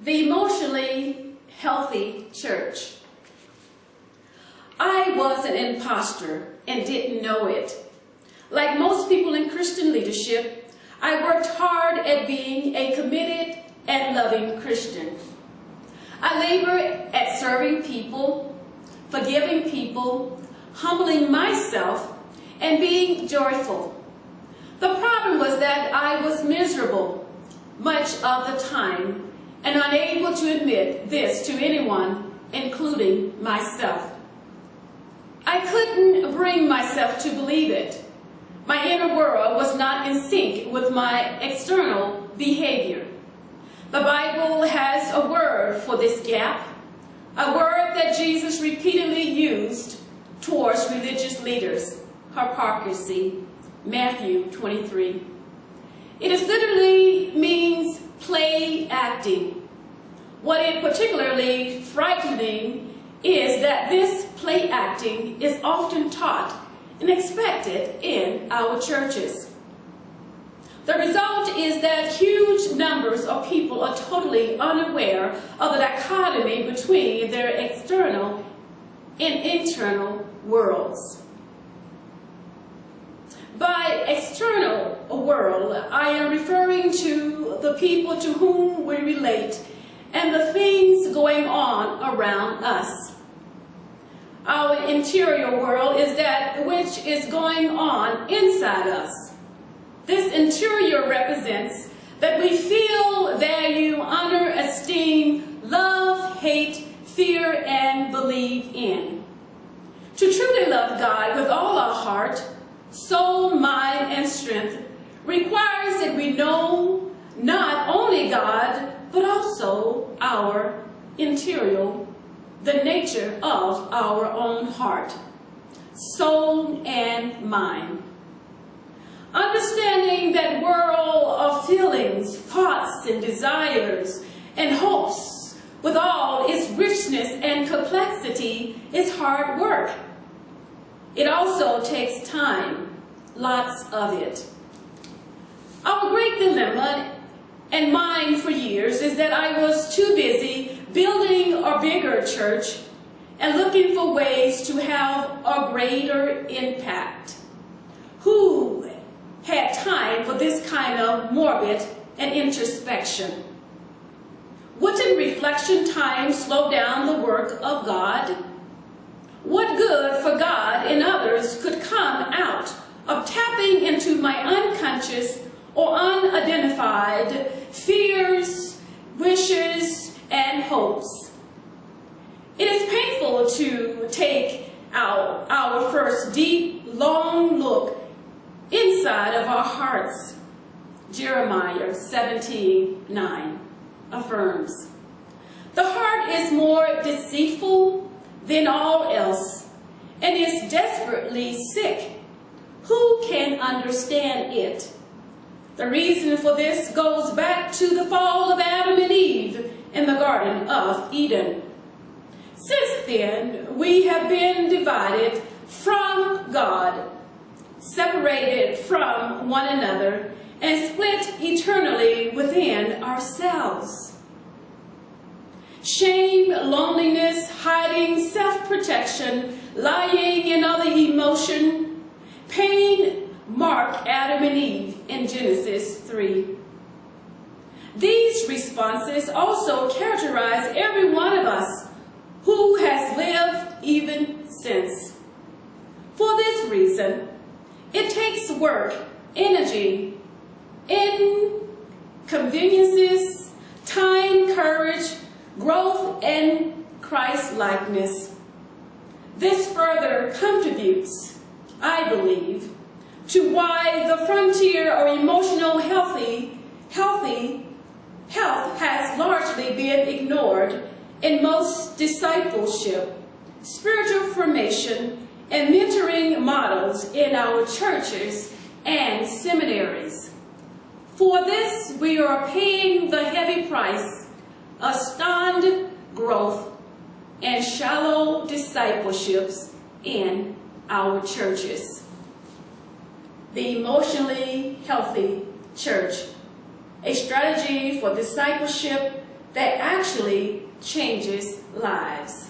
The emotionally healthy church. I was an imposter and didn't know it. Like most people in Christian leadership, I worked hard at being a committed and loving Christian. I labored at serving people, forgiving people, humbling myself, and being joyful. The problem was that I was miserable much of the time and unable to admit this to anyone, including myself. I couldn't bring myself to believe it. My inner world was not in sync with my external behavior. The Bible has a word for this gap, a word that Jesus repeatedly used towards religious leaders: hypocrisy, Matthew 23. It literally means play acting. What is particularly frightening is that this play acting is often taught and expected in our churches. The result is that huge numbers of people are totally unaware of the dichotomy between their external and internal worlds. By external world, I am referring to the people to whom we relate and the things going on around us. Our interior world is that which is going on inside us. This interior represents that we feel, value, honor, esteem, love, hate, fear, and believe in. To truly love God with all our heart, soul, mind, and strength requires that we know not only God, but also our interior, the nature of our own heart, soul, and mind. Understanding that world of feelings, thoughts, and desires, and hopes with all its richness and complexity is hard work. It also takes time, lots of it. Our great dilemma and mine for years is that I was too busy building a bigger church and looking for ways to have a greater impact. Who had time for this kind of morbid and introspection? Wouldn't reflection time slow down the work of God? What good for God and others could come out of tapping into my unconscious or unidentified fears, wishes, and hopes? It is painful to take our first deep, long look inside of our hearts. Jeremiah 17:9 affirms, "The heart is more deceitful than all else, and is desperately sick. Who can understand it?" The reason for this goes back to the fall of Adam and Eve in the Garden of Eden. Since then, we have been divided from God, separated from one another, and split eternally within ourselves. Shame, loneliness, hiding, self-protection, lying, and other emotion, pain mark Adam and Eve in Genesis 3. These responses also characterize every one of us who has lived even since. For this reason, it takes work, energy, inconveniences, time, courage, growth, and Christ-likeness. This further contributes, I believe, to why the frontier of emotional health has largely been ignored in most discipleship, spiritual formation, and mentoring models in our churches and seminaries. For this, we are paying the heavy price of stunned growth and shallow discipleships in our churches. The emotionally healthy church, a strategy for discipleship, that actually changes lives.